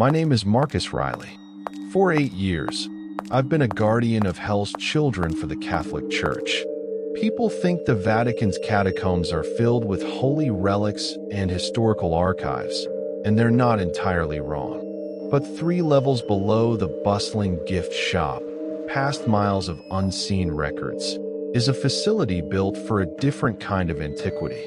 My name is Marcus Riley. For 8 years, I've been a guardian of hell's children for the Catholic Church. People think the Vatican's catacombs are filled with holy relics and historical archives, and they're not entirely wrong. But 3 levels below the bustling gift shop, past miles of unseen records, is a facility built for a different kind of antiquity.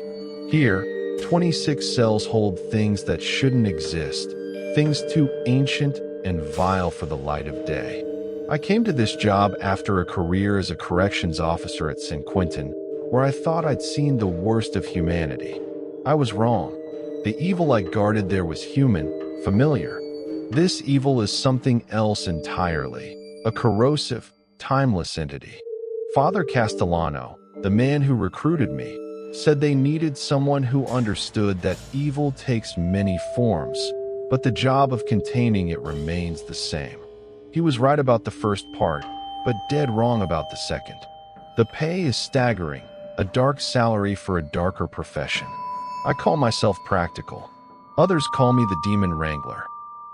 Here, 26 cells hold things that shouldn't exist, things too ancient and vile for the light of day. I came to this job after a career as a corrections officer at San Quentin, where I thought I'd seen the worst of humanity. I was wrong. The evil I guarded there was human, familiar. This evil is something else entirely, a corrosive, timeless entity. Father Castellano, the man who recruited me, said they needed someone who understood that evil takes many forms, but the job of containing it remains the same. He was right about the first part, but dead wrong about the second. The pay is staggering, a dark salary for a darker profession. I call myself practical. Others call me the demon wrangler.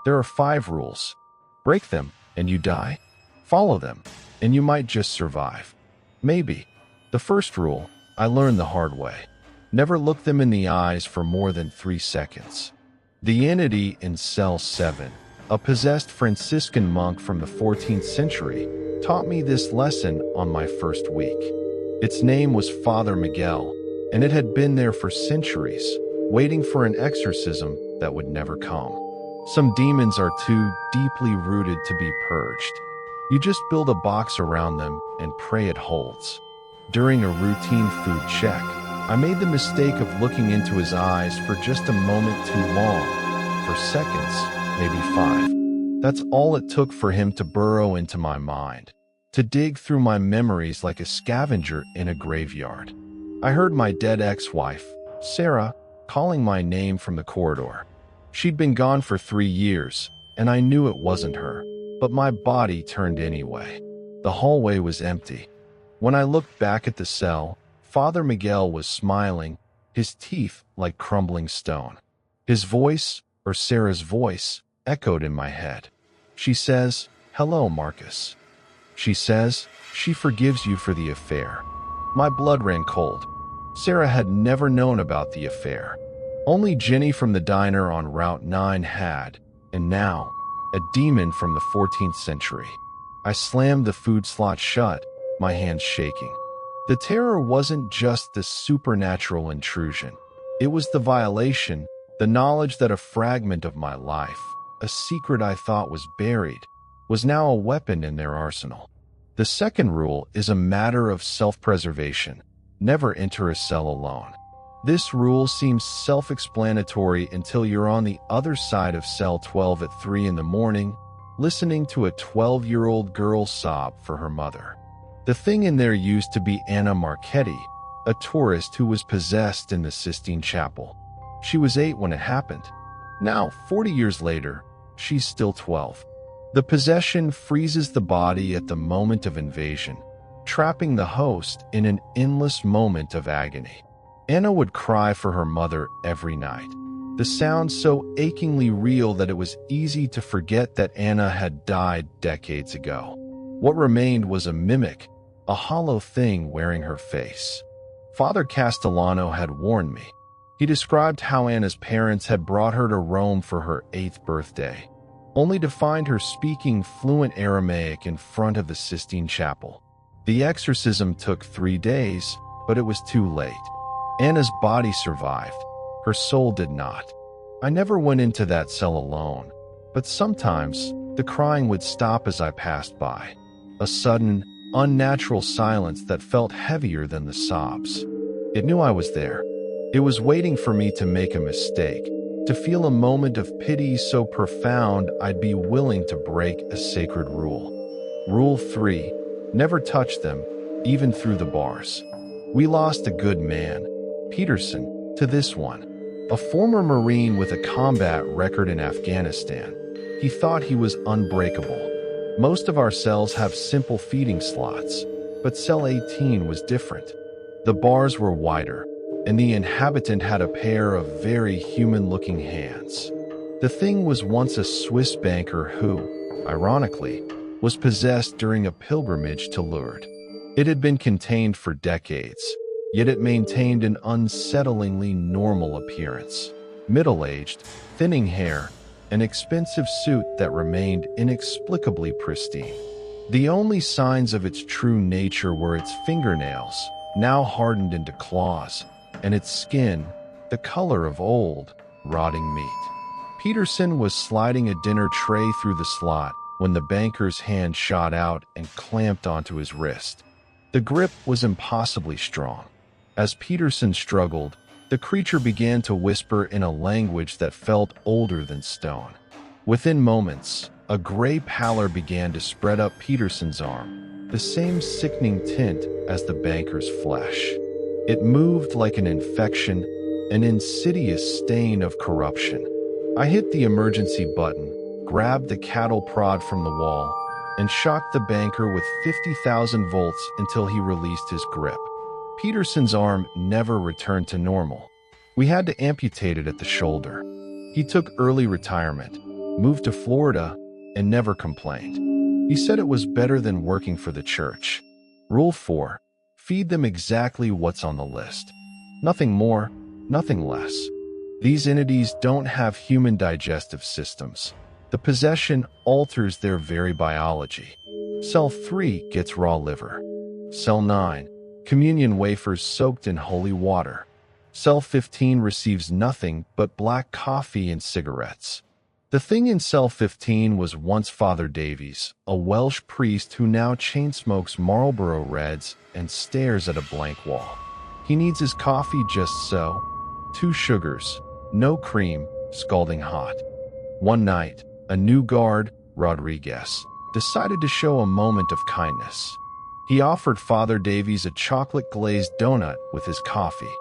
There are 5 rules. Break them, and you die. Follow them, and you might just survive. Maybe. The first rule, I learned the hard way. Never look them in the eyes for more than 3 seconds. The entity in cell 7, a possessed Franciscan monk from the 14th century, taught me this lesson on my first week. Its name was Father Miguel, and it had been there for centuries, waiting for an exorcism that would never come. Some demons are too deeply rooted to be purged. You just build a box around them and pray it holds. During a routine food check, I made the mistake of looking into his eyes for just a moment too long, for seconds, maybe 5. That's all it took for him to burrow into my mind, to dig through my memories like a scavenger in a graveyard. I heard my dead ex-wife, Sarah, calling my name from the corridor. She'd been gone for 3 years, and I knew it wasn't her, but my body turned anyway. The hallway was empty. When I looked back at the cell, Father Miguel was smiling, his teeth like crumbling stone. His voice, or Sarah's voice, echoed in my head. She says, "Hello, Marcus." She says, she forgives you for the affair. My blood ran cold. Sarah had never known about the affair. Only Jenny from the diner on Route 9 had, and now, a demon from the 14th century. I slammed the food slot shut, my hands shaking. The terror wasn't just the supernatural intrusion. It was the violation, the knowledge that a fragment of my life, a secret I thought was buried, was now a weapon in their arsenal. The second rule is a matter of self-preservation. Never enter a cell alone. This rule seems self-explanatory until you're on the other side of cell 12 at 3 in the morning, listening to a 12-year-old girl sob for her mother. The thing in there used to be Anna Marchetti, a tourist who was possessed in the Sistine Chapel. She was 8 when it happened. Now, 40 years later, she's still 12. The possession freezes the body at the moment of invasion, trapping the host in an endless moment of agony. Anna would cry for her mother every night. The sound so achingly real that it was easy to forget that Anna had died decades ago. What remained was a mimic, a hollow thing wearing her face. Father Castellano had warned me. He described how Anna's parents had brought her to Rome for her 8th birthday, only to find her speaking fluent Aramaic in front of the Sistine Chapel. The exorcism took 3 days, but it was too late. Anna's body survived. Her soul did not. I never went into that cell alone, but sometimes the crying would stop as I passed by. A sudden, unnatural silence that felt heavier than the sobs. It knew I was there. It was waiting for me to make a mistake, to feel a moment of pity so profound I'd be willing to break a sacred rule. Rule 3, never touch them, even through the bars. We lost a good man, Peterson, to this one. A former Marine with a combat record in Afghanistan. He thought he was unbreakable. Most of our cells have simple feeding slots, but cell 18 was different. The bars were wider, and the inhabitant had a pair of very human-looking hands. The thing was once a Swiss banker who, ironically, was possessed during a pilgrimage to Lourdes. It had been contained for decades, yet it maintained an unsettlingly normal appearance. Middle-aged, thinning hair, an expensive suit that remained inexplicably pristine. The only signs of its true nature were its fingernails, now hardened into claws, and its skin, the color of old, rotting meat. Peterson was sliding a dinner tray through the slot when the banker's hand shot out and clamped onto his wrist. The grip was impossibly strong. As Peterson struggled, the creature began to whisper in a language that felt older than stone. Within moments, a gray pallor began to spread up Peterson's arm, the same sickening tint as the banker's flesh. It moved like an infection, an insidious stain of corruption. I hit the emergency button, grabbed the cattle prod from the wall, and shocked the banker with 50,000 volts until he released his grip. Peterson's arm never returned to normal. We had to amputate it at the shoulder. He took early retirement, moved to Florida, and never complained. He said it was better than working for the church. Rule 4. Feed them exactly what's on the list. Nothing more, nothing less. These entities don't have human digestive systems. The possession alters their very biology. Cell 3 gets raw liver. Cell 9, communion wafers soaked in holy water. Cell 15 receives nothing but black coffee and cigarettes. The thing in Cell 15 was once Father Davies, a Welsh priest who now chain-smokes Marlboro Reds and stares at a blank wall. He needs his coffee just so. 2 sugars, no cream, scalding hot. One night, a new guard, Rodriguez, decided to show a moment of kindness. He offered Father Davies a chocolate-glazed donut with his coffee.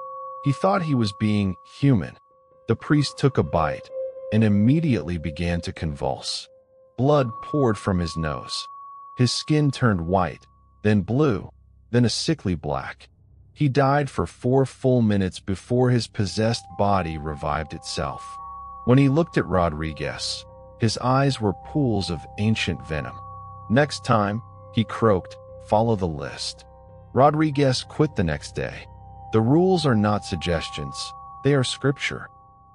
He thought he was being human. The priest took a bite and immediately began to convulse. Blood poured from his nose. His skin turned white, then blue, then a sickly black. He died for 4 full minutes before his possessed body revived itself. When he looked at Rodriguez, his eyes were pools of ancient venom. Next time, he croaked, "Follow the list." Rodriguez quit the next day. The rules are not suggestions, they are scripture.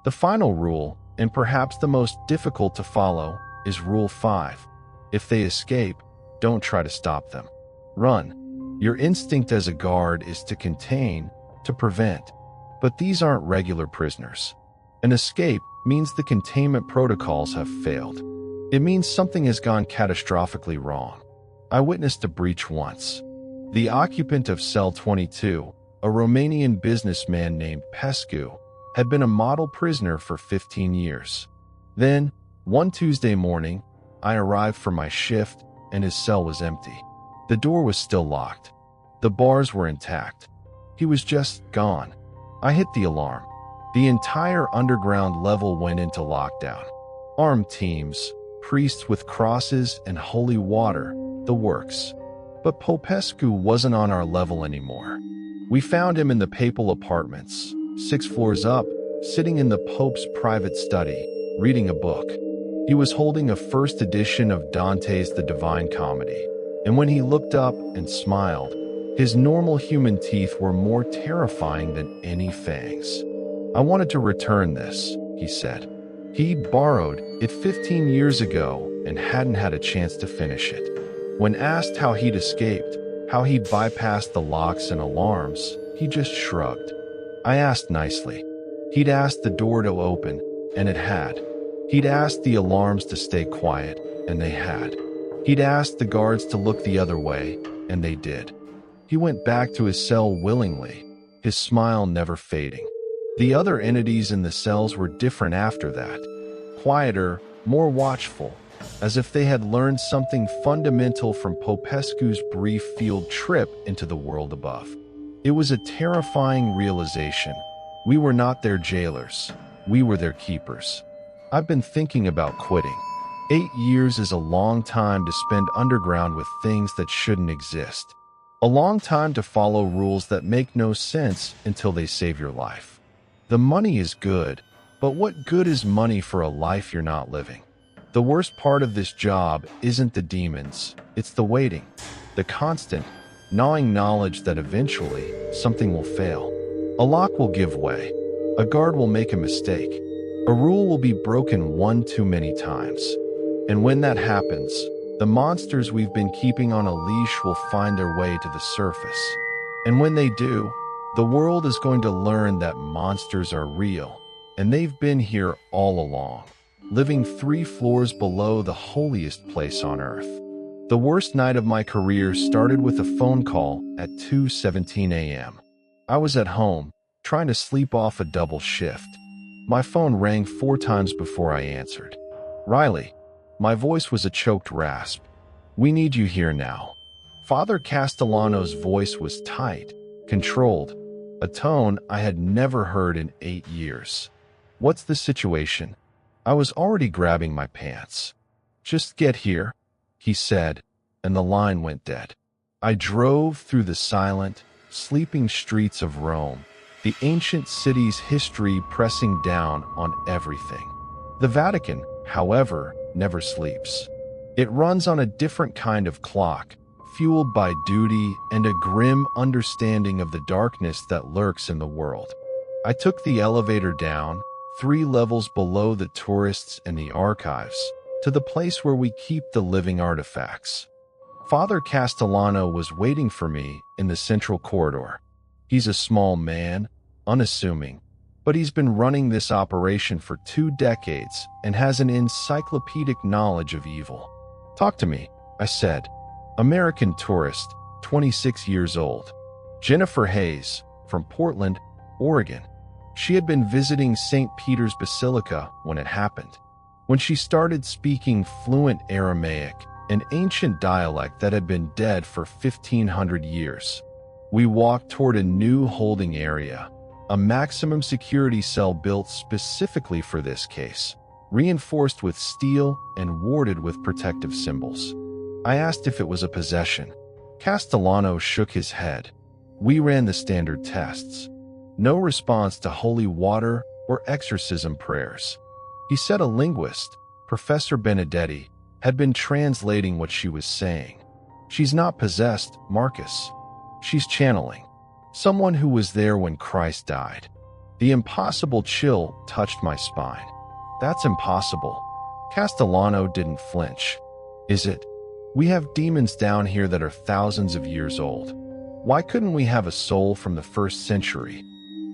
The final rule, and perhaps the most difficult to follow, is Rule 5. If they escape, don't try to stop them. Run. Your instinct as a guard is to contain, to prevent. But these aren't regular prisoners. An escape means the containment protocols have failed. It means something has gone catastrophically wrong. I witnessed a breach once. The occupant of Cell 22, a Romanian businessman named Pescu, had been a model prisoner for 15 years. Then, one Tuesday morning, I arrived for my shift and his cell was empty. The door was still locked. The bars were intact. He was just gone. I hit the alarm. The entire underground level went into lockdown. Armed teams, priests with crosses and holy water, the works. But Popescu wasn't on our level anymore. We found him in the papal apartments, 6 floors up, sitting in the Pope's private study, reading a book. He was holding a first edition of Dante's The Divine Comedy, and when he looked up and smiled, his normal human teeth were more terrifying than any fangs. "I wanted to return this," he said. He'd borrowed it 15 years ago and hadn't had a chance to finish it. When asked how he'd escaped, how he'd bypassed the locks and alarms, he just shrugged. I asked nicely. He'd asked the door to open, and it had. He'd asked the alarms to stay quiet, and they had. He'd asked the guards to look the other way, and they did. He went back to his cell willingly, his smile never fading. The other entities in the cells were different after that. Quieter, more watchful, as if they had learned something fundamental from Popescu's brief field trip into the world above. It was a terrifying realization. We were not their jailers. We were their keepers. I've been thinking about quitting. 8 years is a long time to spend underground with things that shouldn't exist. A long time to follow rules that make no sense until they save your life. The money is good, But what good is money for a life you're not living? The worst part of this job isn't the demons, it's the waiting, the constant, gnawing knowledge that eventually something will fail. A lock will give way, a guard will make a mistake, a rule will be broken one too many times. And when that happens, the monsters we've been keeping on a leash will find their way to the surface. And when they do, the world is going to learn that monsters are real, and they've been here all along, living 3 floors below the holiest place on earth. The worst night of my career started with a phone call at 2:17 a.m. I was at home, trying to sleep off a double shift. My phone rang 4 times before I answered. "Riley." My voice was a choked rasp. "We need you here now." Father Castellano's voice was tight, controlled, a tone I had never heard in 8 years. "What's the situation?" I was already grabbing my pants. "Just get here," he said, and the line went dead. I drove through the silent, sleeping streets of Rome, the ancient city's history pressing down on everything. The Vatican, however, never sleeps. It runs on a different kind of clock, fueled by duty and a grim understanding of the darkness that lurks in the world. I took the elevator down, 3 levels below the tourists and the archives, to the place where we keep the living artifacts. Father Castellano was waiting for me in the central corridor. He's a small man, unassuming, but he's been running this operation for 2 decades and has an encyclopedic knowledge of evil. "Talk to me," I said. American tourist, 26 years old. Jennifer Hayes, from Portland, Oregon. She had been visiting St. Peter's Basilica when it happened. When she started speaking fluent Aramaic, an ancient dialect that had been dead for 1,500 years. We walked toward a new holding area, a maximum security cell built specifically for this case, reinforced with steel and warded with protective symbols. I asked if it was a possession. Castellano shook his head. We ran the standard tests. No response to holy water or exorcism prayers. He said a linguist, Professor Benedetti, had been translating what she was saying. "She's not possessed, Marcus. She's channeling. Someone who was there when Christ died." The impossible chill touched my spine. "That's impossible." Castellano didn't flinch. "Is it? We have demons down here that are thousands of years old. Why couldn't we have a soul from the 1st century?"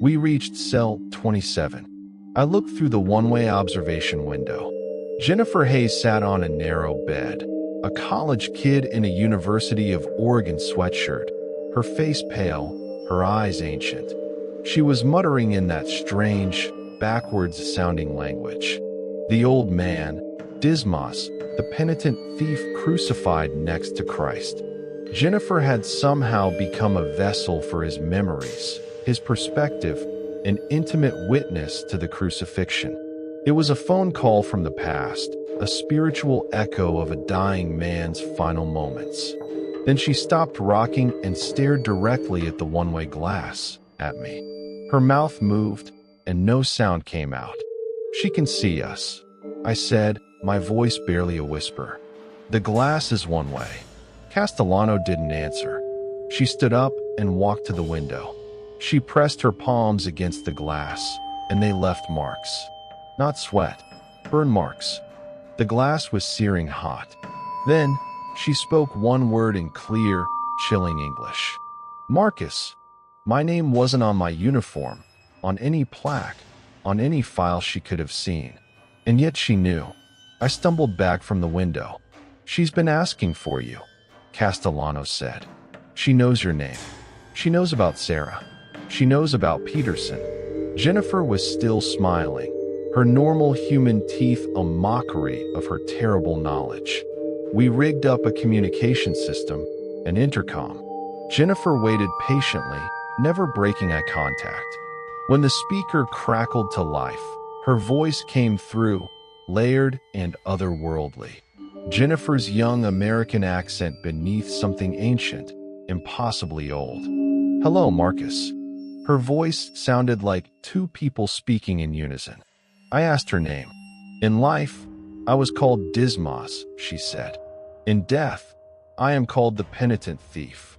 We reached cell 27. I looked through the one-way observation window. Jennifer Hayes sat on a narrow bed, a college kid in a University of Oregon sweatshirt, her face pale, her eyes ancient. She was muttering in that strange, backwards-sounding language. The old man, Dismas, the penitent thief crucified next to Christ. Jennifer had somehow become a vessel for his memories, his perspective, an intimate witness to the crucifixion. It was a phone call from the past, a spiritual echo of a dying man's final moments. Then she stopped rocking and stared directly at the one-way glass, at me. Her mouth moved, and no sound came out. "She can see us," I said, my voice barely a whisper. "The glass is one way." Castellano didn't answer. She stood up and walked to the window. She pressed her palms against the glass, and they left marks. Not sweat, burn marks. The glass was searing hot. Then, she spoke one word in clear, chilling English. "Marcus." My name wasn't on my uniform, on any plaque, on any file she could have seen. And yet she knew. I stumbled back from the window. "She's been asking for you," Castellano said. "She knows your name. She knows about Sarah. She knows about Peterson." Jennifer was still smiling, her normal human teeth a mockery of her terrible knowledge. We rigged up a communication system, an intercom. Jennifer waited patiently, never breaking eye contact. When the speaker crackled to life, her voice came through, layered and otherworldly. Jennifer's young American accent beneath something ancient, impossibly old. "Hello, Marcus." Her voice sounded like 2 people speaking in unison. I asked her name. In life, I was called Dismas, she said. In death, I am called the penitent thief.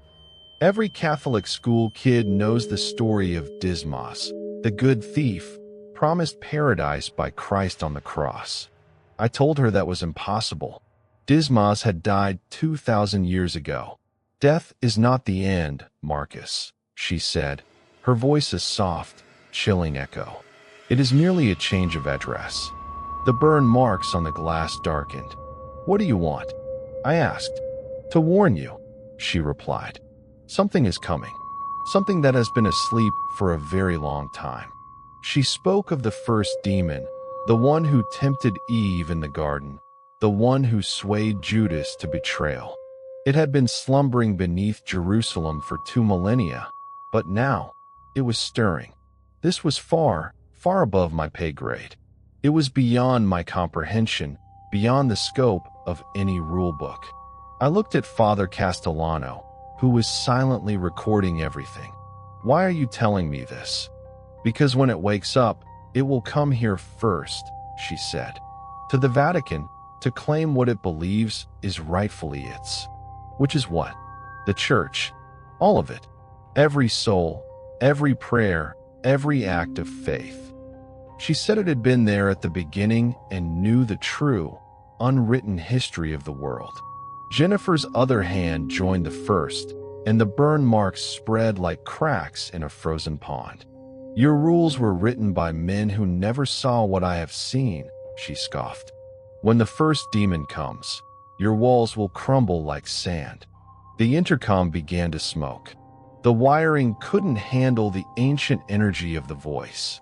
Every Catholic school kid knows the story of Dismas, the good thief, promised paradise by Christ on the cross. I told her that was impossible. Dismas had died 2,000 years ago. Death is not the end, Marcus, she said, her voice a soft, chilling echo. It is merely a change of address. The burn marks on the glass darkened. What do you want? I asked. To warn you, she replied. Something is coming. Something that has been asleep for a very long time. She spoke of the first demon, the one who tempted Eve in the garden, the one who swayed Judas to betrayal. It had been slumbering beneath Jerusalem for 2 millennia, but now it was stirring. This was far, far above my pay grade. It was beyond my comprehension, beyond the scope of any rulebook. I looked at Father Castellano, who was silently recording everything. Why are you telling me this? Because when it wakes up, it will come here first, she said. To the Vatican, to claim what it believes is rightfully its. Which is what? The Church. All of it. Every soul, every prayer, every act of faith. She said it had been there at the beginning and knew the true, unwritten history of the world. Jennifer's other hand joined the first, and the burn marks spread like cracks in a frozen pond. Your rules were written by men who never saw what I have seen, she scoffed. When the first demon comes, your walls will crumble like sand. The intercom began to smoke. The wiring couldn't handle the ancient energy of the voice.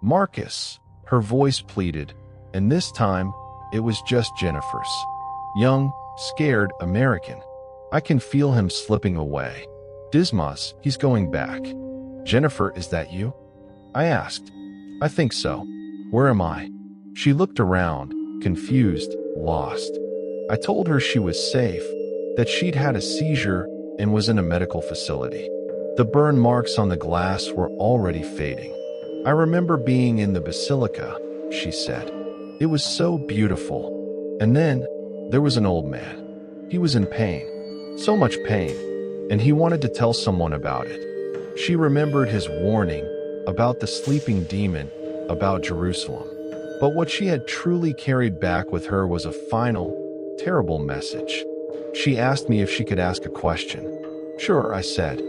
Marcus, her voice pleaded, and this time it was just Jennifer's. Young, scared American. I can feel him slipping away. Dismas, he's going back. Jennifer, is that you? I asked. I think so. Where am I? She looked around, confused, lost. I told her she was safe, that she'd had a seizure and was in a medical facility. The burn marks on the glass were already fading. I remember being in the basilica, she said. It was so beautiful. And then there was an old man. He was in pain, so much pain, and he wanted to tell someone about it. She remembered his warning about the sleeping demon, about Jerusalem. But what she had truly carried back with her was a final, terrible message. She asked me if she could ask a question. Sure, I said.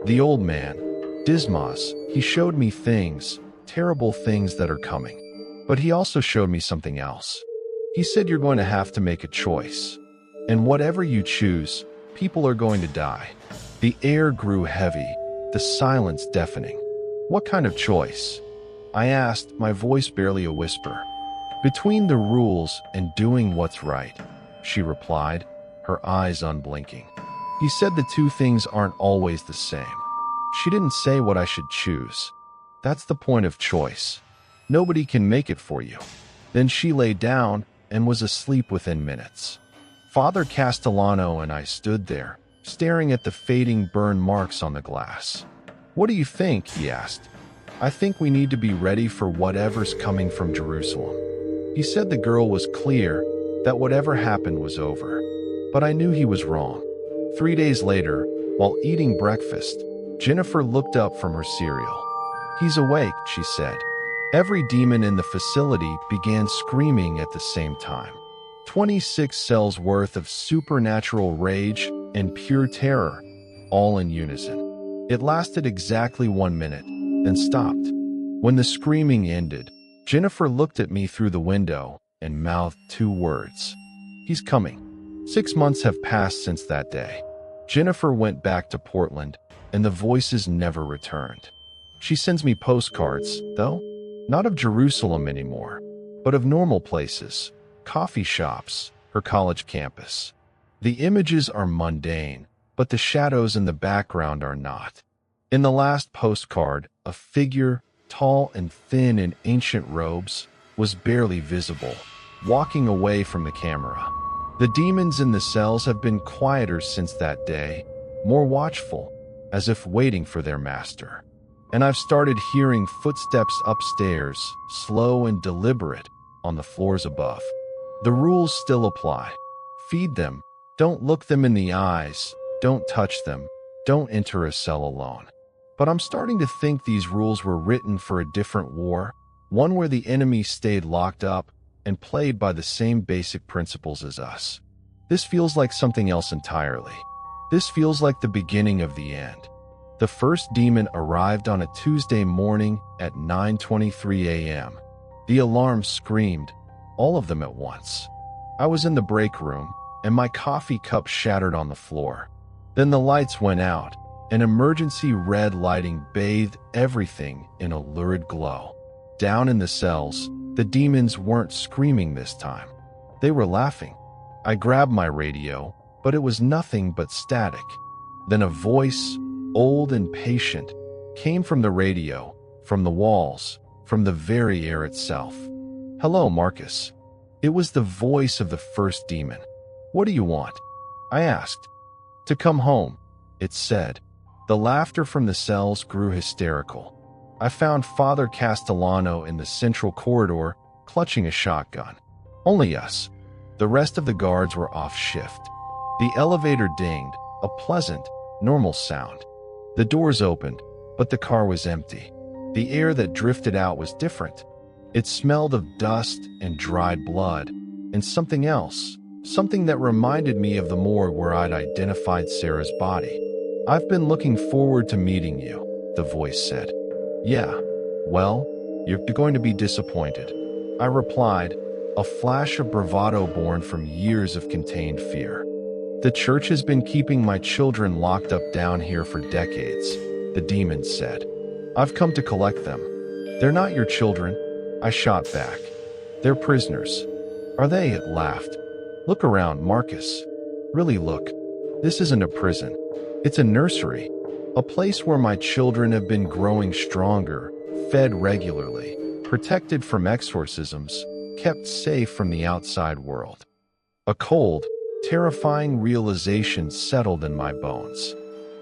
The old man, Dismas, he showed me things, terrible things that are coming. But he also showed me something else. He said you're going to have to make a choice. And whatever you choose, people are going to die. The air grew heavy, the silence deafening. What kind of choice? I asked, my voice barely a whisper. Between the rules and doing what's right, she replied, her eyes unblinking. He said the two things aren't always the same. She didn't say what I should choose. That's the point of choice. Nobody can make it for you. Then she lay down and was asleep within minutes. Father Castellano and I stood there, staring at the fading burn marks on the glass. What do you think? He asked. I think we need to be ready for whatever's coming from Jerusalem. He said the girl was clear, that whatever happened was over. But I knew he was wrong. 3 days later, while eating breakfast, Jennifer looked up from her cereal. He's awake, she said. Every demon in the facility began screaming at the same time. 26 cells worth of supernatural rage and pure terror, all in unison. It lasted exactly 1 minute, then stopped. When the screaming ended, Jennifer looked at me through the window and mouthed 2 words. He's coming. 6 months have passed since that day. Jennifer went back to Portland, and the voices never returned. She sends me postcards, though, not of Jerusalem anymore, but of normal places, coffee shops, her college campus. The images are mundane, but the shadows in the background are not. In the last postcard, a figure, tall and thin in ancient robes, was barely visible, walking away from the camera. The demons in the cells have been quieter since that day, more watchful, as if waiting for their master. and I've started hearing footsteps upstairs, slow and deliberate, on the floors above. The rules still apply. Feed them, don't look them in the eyes, don't touch them, don't enter a cell alone. But I'm starting to think these rules were written for a different war, one where the enemy stayed locked up and played by the same basic principles as us. This feels like something else entirely. This feels like the beginning of the end. The first demon arrived on a Tuesday morning at 9:23 a.m. The alarm screamed, all of them at once. I was in the break room, and my coffee cup shattered on the floor. Then the lights went out. An emergency red lighting bathed everything in a lurid glow. Down in the cells, the demons weren't screaming this time. They were laughing. I grabbed my radio, but it was nothing but static. Then a voice, old and patient, came from the radio, from the walls, from the very air itself. "Hello, Marcus." It was the voice of the first demon. "What do you want?" I asked. "To come home," it said. The laughter from the cells grew hysterical. I found Father Castellano in the central corridor, clutching a shotgun. Only us. The rest of the guards were off shift. The elevator dinged, a pleasant, normal sound. The doors opened, but the car was empty. The air that drifted out was different. It smelled of dust and dried blood, and something else, something that reminded me of the morgue where I'd identified Sarah's body. "I've been looking forward to meeting you," the voice said. "Yeah, well, you're going to be disappointed," I replied, a flash of bravado born from years of contained fear. "The church has been keeping my children locked up down here for decades," the demon said. "I've come to collect them." "They're not your children," I shot back. "They're prisoners." "Are they?" It laughed. "Look around, Marcus. Really look. This isn't a prison. It's a nursery, a place where my children have been growing stronger, fed regularly, protected from exorcisms, kept safe from the outside world." A cold, terrifying realization settled in my bones.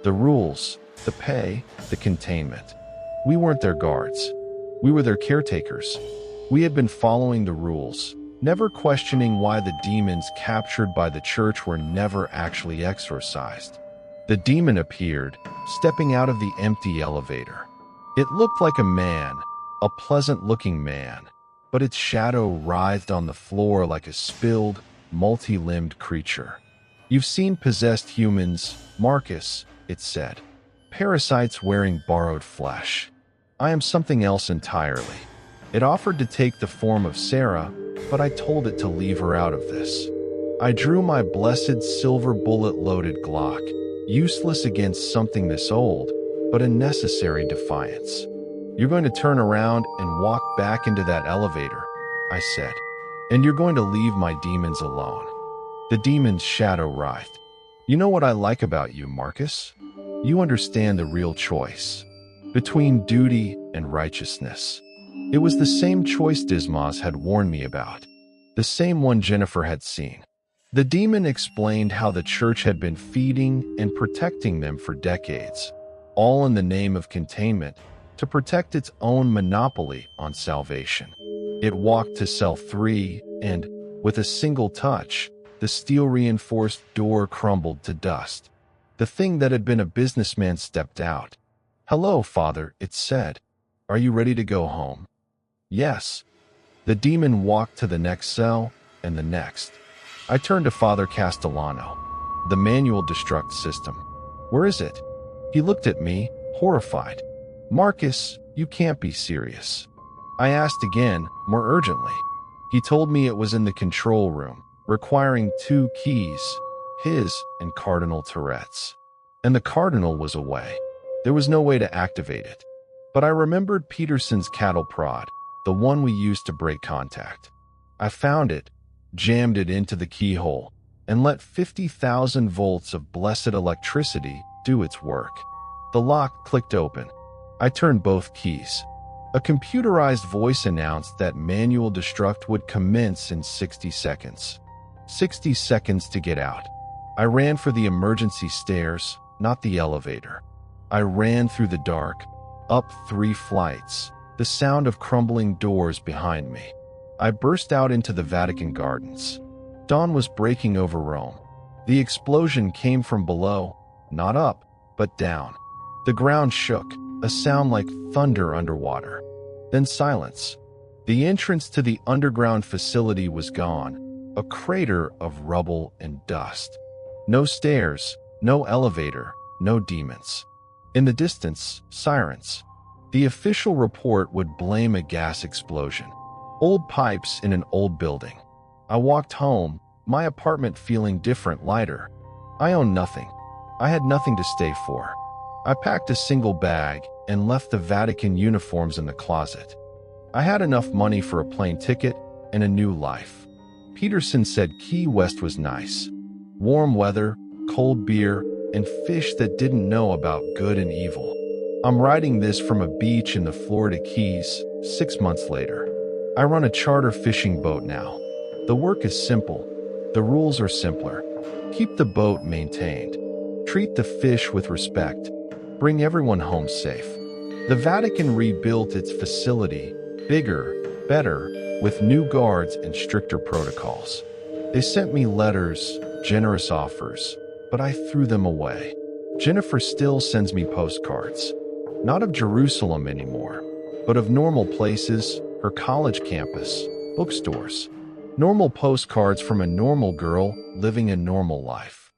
The rules, the pay, the containment. We weren't their guards. We were their caretakers. We had been following the rules, never questioning why the demons captured by the church were never actually exorcised. The demon appeared, stepping out of the empty elevator. It looked like a man, a pleasant-looking man, but its shadow writhed on the floor like a spilled, multi-limbed creature. "You've seen possessed humans, Marcus," it said. "Parasites wearing borrowed flesh. I am something else entirely." It offered to take the form of Sarah, but I told it to leave her out of this. I drew my blessed silver bullet-loaded Glock, useless against something this old, but a necessary defiance. "You're going to turn around and walk back into that elevator," I said. "And you're going to leave my demons alone." The demon's shadow writhed. "You know what I like about you, Marcus? You understand the real choice between duty and righteousness." It was the same choice Dismas had warned me about, the same one Jennifer had seen. The demon explained how the church had been feeding and protecting them for decades, all in the name of containment, to protect its own monopoly on salvation. It walked to cell 3, and, with a single touch, the steel-reinforced door crumbled to dust. The thing that had been a businessman stepped out. "Hello, Father," it said. "Are you ready to go home?" "Yes." The demon walked to the next cell, and the next. I turned to Father Castellano. "The manual destruct system. Where is it?" He looked at me, horrified. "Marcus, you can't be serious." I asked again, more urgently. He told me it was in the control room, requiring 2 keys, his and Cardinal Tourette's. And the Cardinal was away. There was no way to activate it. But I remembered Peterson's cattle prod, the one we used to break contact. I found it, jammed it into the keyhole, and let 50,000 volts of blessed electricity do its work. The lock clicked open. I turned both keys. A computerized voice announced that manual destruct would commence in 60 seconds. 60 seconds to get out. I ran for the emergency stairs, not the elevator. I ran through the dark, Up 3 flights, the sound of crumbling doors behind me. I burst out into the Vatican gardens. Dawn was breaking over Rome. The explosion came from below, not up, but down. The ground shook, a sound like thunder underwater. Then silence. The entrance to the underground facility was gone, a crater of rubble and dust. No stairs, no elevator, no demons. In the distance, sirens. The official report would blame a gas explosion. Old pipes in an old building. I walked home, my apartment feeling different, lighter. I owned nothing. I had nothing to stay for. I packed a single bag and left the Vatican uniforms in the closet. I had enough money for a plane ticket and a new life. Peterson said Key West was nice. Warm weather, cold beer, and fish that didn't know about good and evil. I'm writing this from a beach in the Florida Keys, 6 months later. I run a charter fishing boat now. The work is simple. The rules are simpler. Keep the boat maintained. Treat the fish with respect. Bring everyone home safe. The Vatican rebuilt its facility, bigger, better, with new guards and stricter protocols. They sent me letters, generous offers, but I threw them away. Jennifer still sends me postcards. Not of Jerusalem anymore, but of normal places, her college campus, bookstores. Normal postcards from a normal girl living a normal life.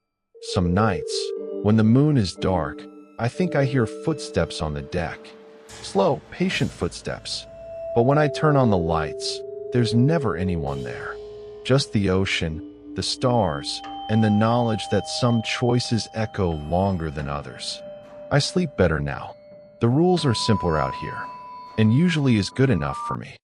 Some nights, when the moon is dark, I think I hear footsteps on the deck. Slow, patient footsteps. But when I turn on the lights, there's never anyone there. Just the ocean, the stars, and the knowledge that some choices echo longer than others. I sleep better now. The rules are simpler out here, and usually is good enough for me.